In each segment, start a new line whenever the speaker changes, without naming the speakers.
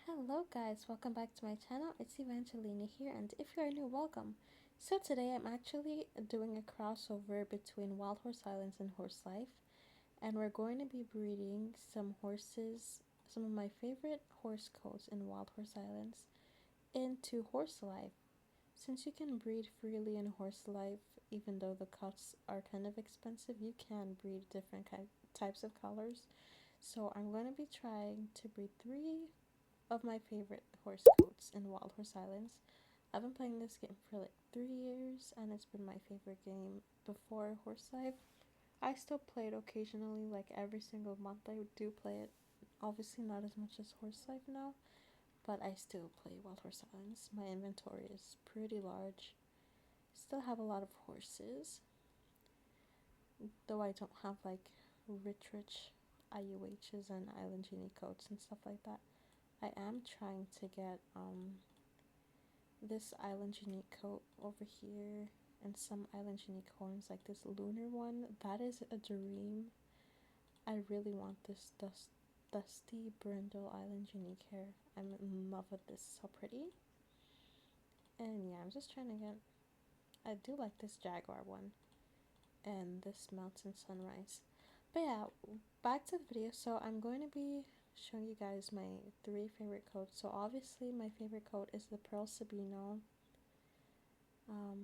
Hello guys, welcome back to my channel. It's Evangelina here, and if you are new, welcome. So today I'm actually doing a crossover between Wild Horse Islands and Horse Life, and we're going to be breeding some horses, some of my favorite horse coats in Wild Horse Islands, into Horse Life. Since you can breed freely in Horse Life, even though the coats are kind of expensive, you can breed different types of colors. So I'm going to be trying to breed three of my favorite horse coats in Wild Horse Islands. I've been playing this game for like 3 years, and it's been my favorite game before Horse Life. I still play it occasionally, like every single month I do play it. Obviously not as much as Horse Life now, but I still play Wild Horse Islands. My inventory is pretty large. Still have a lot of horses, though I don't have like rich IUHs and Island Genie coats and stuff like that. I am trying to get this Island Genie coat over here and some Island Genie coins, like this lunar one. That is a dream. I really want this dusty brindle Island Genie hair. I'm in love with this, so pretty. And yeah, I'm just trying to get, I do like this Jaguar one and this Mountain Sunrise. But yeah, back to the video. So I'm going to be showing you guys my three favorite coats. So obviously my favorite coat is the Pearl Sabino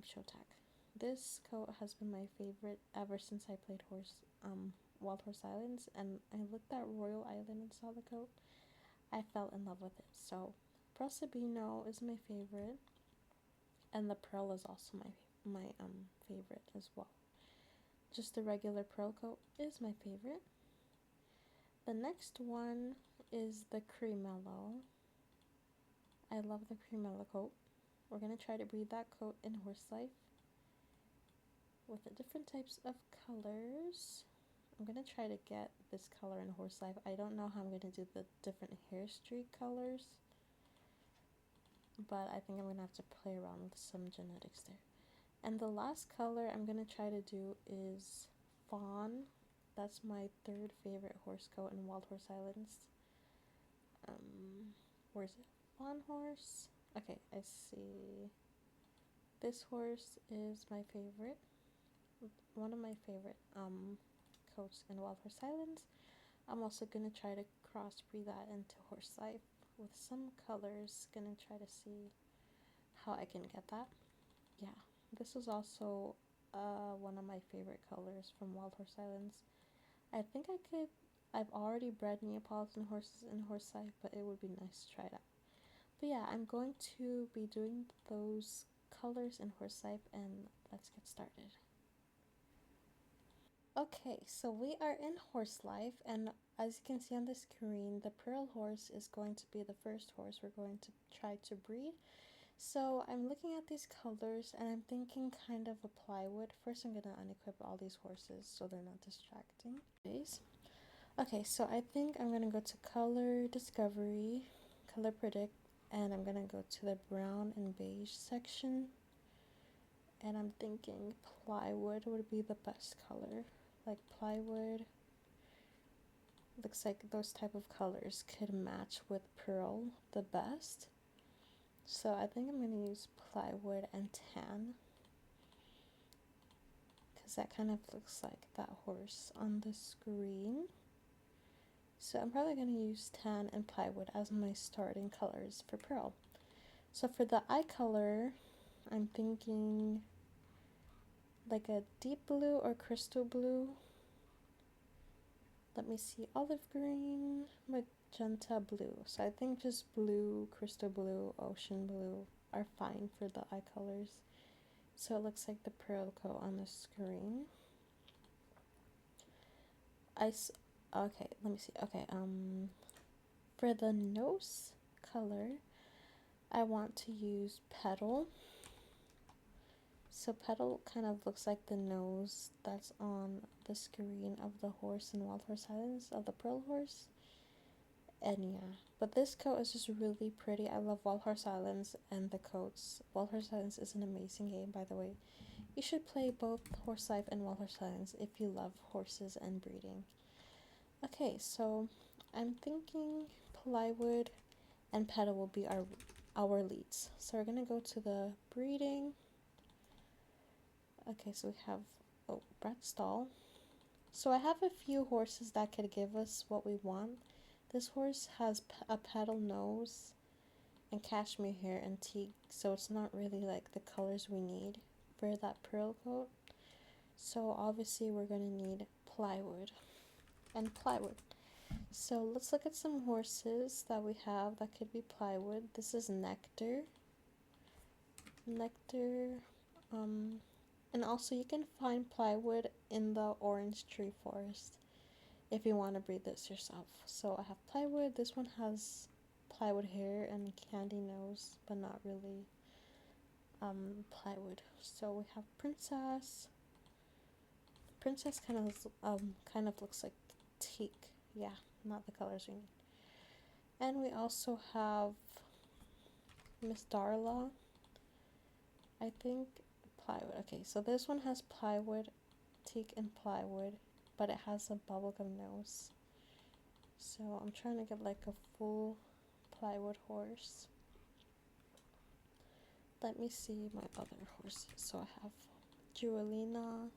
show tag. This coat has been my favorite ever since I played Wild Horse Islands, and I looked at Royal Island and saw the coat. I fell in love with it. So Pearl Sabino is my favorite, and the Pearl is also my favorite as well. Just the regular Pearl coat is my favorite. The next one is the Cremello. I love the Cremello coat. We're gonna try to breed that coat in Horse Life with the different types of colors. I'm gonna try to get this color in Horse Life. I don't know how I'm gonna do the different hair streak colors, but I think I'm gonna have to play around with some genetics there. And the last color I'm gonna try to do is Fawn. That's my third favorite horse coat in Wild Horse Islands. Where's it? Fawn horse. Okay, I see. This horse is my favorite. One of my favorite coats in Wild Horse Islands. I'm also gonna try to crossbreed that into Horse Life with some colors. Gonna try to see how I can get that. Yeah, this is also one of my favorite colors from Wild Horse Islands. I think I could. I've already bred Neapolitan horses in Horse Life, but it would be nice to try it out. But yeah, I'm going to be doing those colors in Horse Life, and let's get started. Okay, so we are in Horse Life, and as you can see on the screen, the Pearl horse is going to be the first horse we're going to try to breed. So I'm looking at these colors, and I'm thinking kind of a plywood. First, I'm gonna unequip all these horses so they're not distracting. Okay, so I think I'm gonna go to Color Discovery, Color Predict, and I'm gonna go to the brown and beige section. And I'm thinking plywood would be the best color. Like plywood, looks like those type of colors could match with pearl the best. So I think I'm gonna use plywood and tan, because that kind of looks like that horse on the screen. So I'm probably gonna use tan and plywood as my starting colors for pearl. So for the eye color, I'm thinking like a deep blue or crystal blue. Let me see, olive green, magenta blue. So I think just blue, crystal blue, ocean blue are fine for the eye colors. So it looks like the pearl coat on the screen. Okay, let me see. Okay, for the nose color, I want to use petal. So petal kind of looks like the nose that's on the screen of the horse in Wild Horse Islands, of the pearl horse. And yeah, but this coat is just really pretty. I love Wild Horse Islands and the coats. Wild Horse Islands is an amazing game, by the way. You should play both Horse Life and Wild Horse Islands if you love horses and breeding. Okay, so I'm thinking plywood and Petal will be our leads. So we're gonna go to the breeding. Okay, so we have bred stall. So I have a few horses that could give us what we want. This horse has a petal nose and cashmere hair and teak, so it's not really like the colors we need for that pearl coat. So obviously we're gonna need plywood and plywood. So let's look at some horses that we have that could be plywood. This is Nectar. And also you can find plywood in the orange tree forest if you want to breed this yourself. So I have plywood. This one has plywood hair and candy nose, but not really plywood. So we have Princess. Princess kind of looks like teak. Yeah, not the colors we need. And we also have Miss Darla. I think plywood. Okay, so this one has plywood, teak, and plywood, but it has a bubblegum nose. So I'm trying to get like a full plywood horse. Let me see my other horses. So I have Jewelina,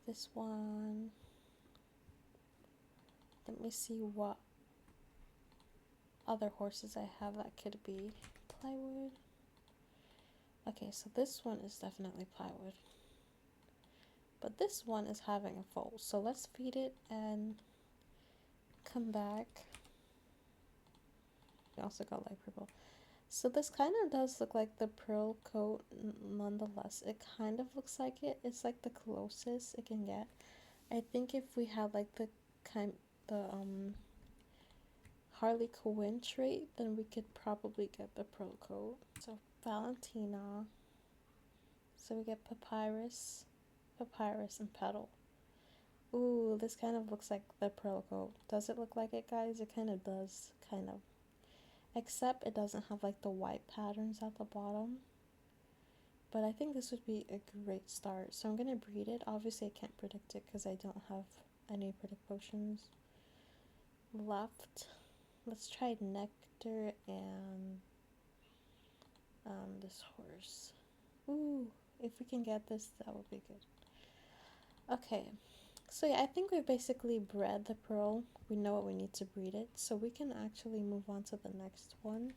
this one. Let me see what other horses I have that could be plywood. Okay, so this one is definitely plywood. But this one is having a foal. So let's feed it and come back. We also got light purple. So this kind of does look like the pearl coat nonetheless. It kind of looks like it. It's like the closest it can get. I think if we had like the Harley Quinn trait, then we could probably get the pearl coat. So Valentina. So we get Papyrus, and Petal. Ooh, this kind of looks like the pearl coat. Does it look like it, guys? It kind of does, kind of. Except it doesn't have like the white patterns at the bottom. But I think this would be a great start. So I'm going to breed it. Obviously I can't predict it because I don't have any predict potions left. Let's try Nectar and this horse. Ooh, if we can get this, that would be good. Okay, so yeah, I think we basically bred the pearl. We know what we need to breed it, so we can actually move on to the next one.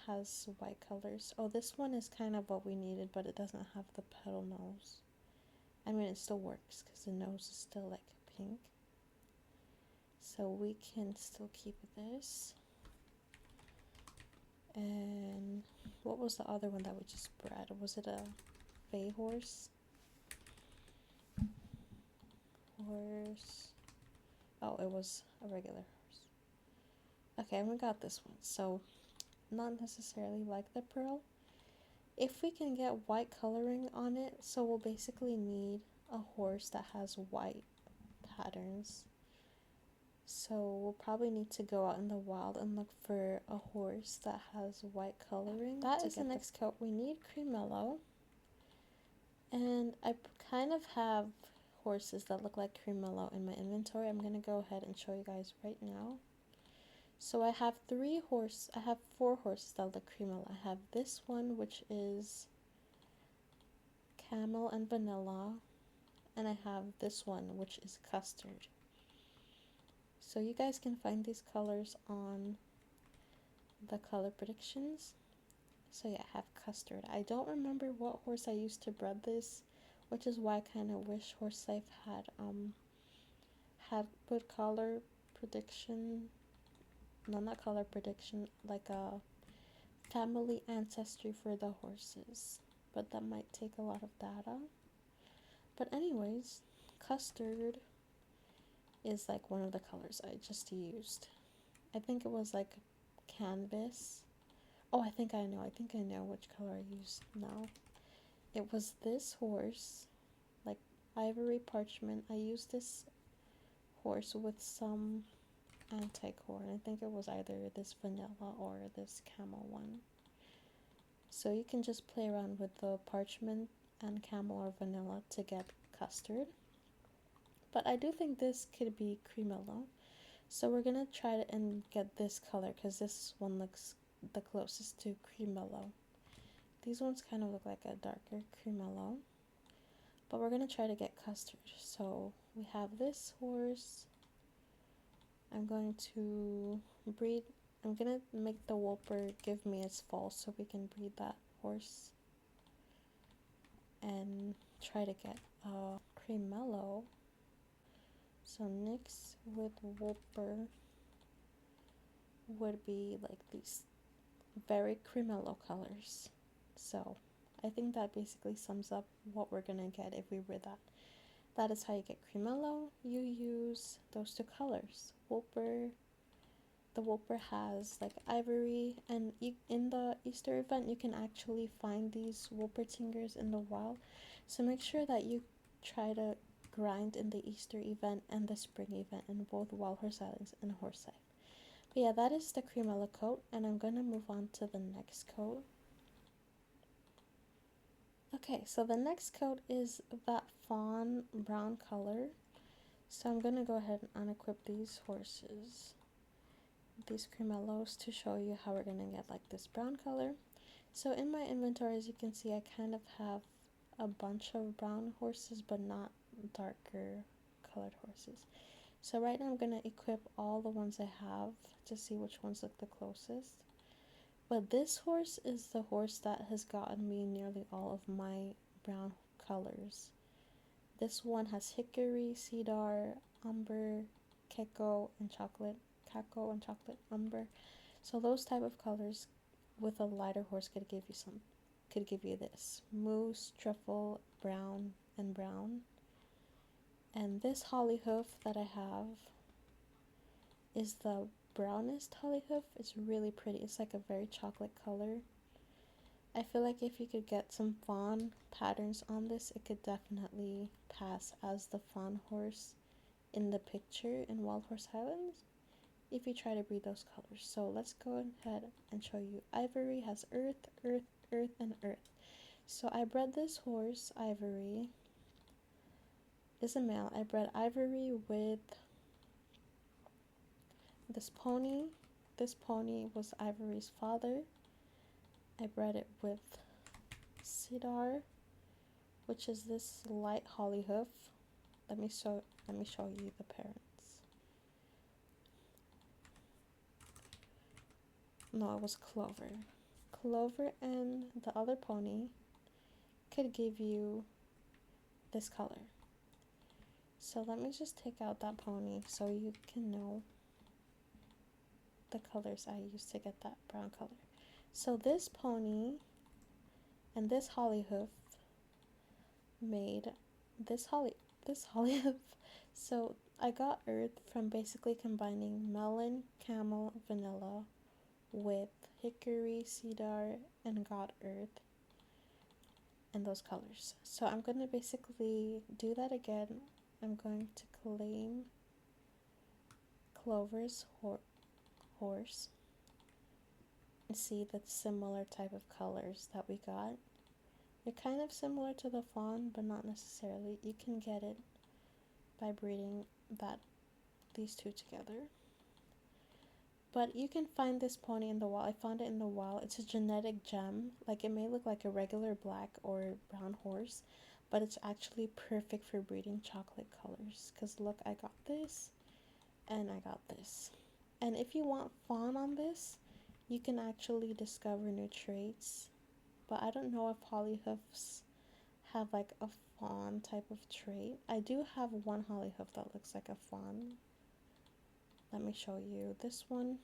Has white colors. Oh, this one is kind of what we needed, but it doesn't have the petal nose. I mean, it still works because the nose is still like pink. So we can still keep this. And what was the other one that we just bred? Was it a bay horse? Oh, it was a regular horse. Okay, and we got this one. So not necessarily like the pearl. If we can get white coloring on it, so we'll basically need a horse that has white patterns. So we'll probably need to go out in the wild and look for a horse that has white coloring. That is the next coat. We need Cremello. And I kind of have horses that look like Cremello in my inventory. I'm going to go ahead and show you guys right now. So I have four horses that look Cremello. I have this one, which is Camel and Vanilla. And I have this one, which is Custard. So you guys can find these colors on the color predictions. So yeah, I have Custard. I don't remember what horse I used to bred this, which is why I kind of wish Horse Life had put color prediction, no, not color prediction, like a family ancestry for the horses, but that might take a lot of data. But anyways, Custard is like one of the colors I just used. I think it was like canvas. Oh, I think I know which color I used now. It was this horse, like ivory parchment. I used this horse with some anti-core. I think it was either this vanilla or this camel one. So you can just play around with the parchment and camel or vanilla to get Custard. But I do think this could be Cremello. So we're gonna try to and get this color because this one looks the closest to cream mellow. These ones kind of look like a darker cream mellow, but we're gonna try to get custard. So we have this horse. I'm going to breed. I'm gonna make the whooper give me its foal so we can breed that horse and try to get a cream mellow. So Nyx with whooper would be like these very cream mellow colors. So I think that basically sums up what we're gonna get if we breed that. That is how you get cream mellow. You use those two colors. Whooper. The whooper has like ivory, and in the Easter event you can actually find these whooper tingers in the wild. So make sure that you try to grind in the Easter event and the spring event in both Wild Horse Islands and Horseside. But yeah, that is the cream mellow coat, and I'm gonna move on to the next coat. Okay, so the next coat is that fawn brown color. So I'm gonna go ahead and unequip these horses, these cream mellows, to show you how we're gonna get like this brown color. So in my inventory, as you can see, I kind of have a bunch of brown horses, but not darker colored horses. So right now I'm gonna equip all the ones I have to see which ones look the closest. But this horse is the horse that has gotten me nearly all of my brown colors. This one has hickory, cedar, umber, cacao, and chocolate. Cacao and chocolate umber. So those type of colors with a lighter horse could give you this moose, truffle, brown, and brown. And this holly hoof that I have is the brownest holly hoof. It's really pretty. It's like a very chocolate color. I feel like if you could get some fawn patterns on this, it could definitely pass as the fawn horse in the picture in Wild Horse Highlands if you try to breed those colors. So let's go ahead and show you. Ivory has earth, earth, earth, and earth. So I bred this horse, Ivory, is a male. I bred Ivory with this pony. This pony was Ivory's father. I bred it with Cedar, which is this light holly hoof. Let me show you the parents. No, it was Clover. Clover and the other pony could give you this color. So let me just take out that pony so you can know the colors I used to get that brown color. So this pony and this holly hoof made this holly hoof. So I got earth from basically combining melon, camel, vanilla with hickory, cedar, and got earth and those colors. So I'm going to basically do that again. I'm going to claim Clover's horse and see the similar type of colors that we got. They're kind of similar to the fawn, but not necessarily. You can get it by breeding these two together. But you can find this pony in the wild. I found it in the wild. It's a genetic gem. Like, it may look like a regular black or brown horse, but it's actually perfect for breeding chocolate colors. Because look, I got this and I got this. And if you want fawn on this, you can actually discover new traits. But I don't know if holly hoofs have like a fawn type of trait. I do have one holly hoof that looks like a fawn. Let me show you this one.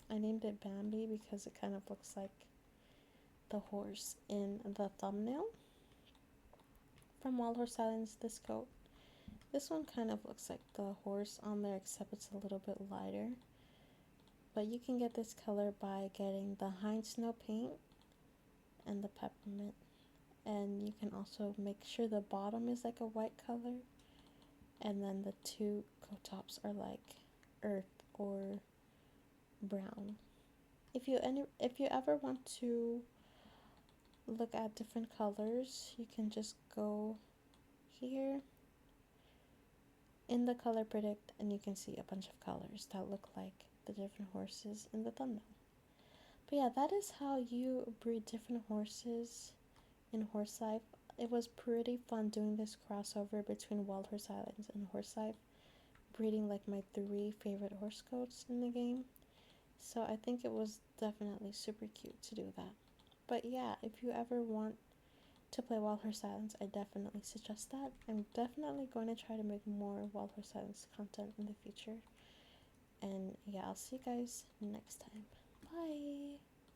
I named it Bambi because it kind of looks like the horse in the thumbnail from Wild Horse Islands, this coat. This one kind of looks like the horse on there, except it's a little bit lighter. But you can get this color by getting the Heinz Snow paint and the peppermint. And you can also make sure the bottom is like a white color, and then the two coat tops are like earth or brown. If you ever want to look at different colors, you can just go here in the color predict, and you can see a bunch of colors that look like the different horses in the thumbnail. But yeah, that is how you breed different horses in horse life. It was pretty fun doing this crossover between Wild Horse Islands and Horse Life, breeding like my three favorite horse coats in the game. So I think it was definitely super cute to do that. But yeah, if you ever want to play Wild Horse Islands, I definitely suggest that. I'm definitely going to try to make more Wild Horse Islands content in the future. And yeah, I'll see you guys next time. Bye!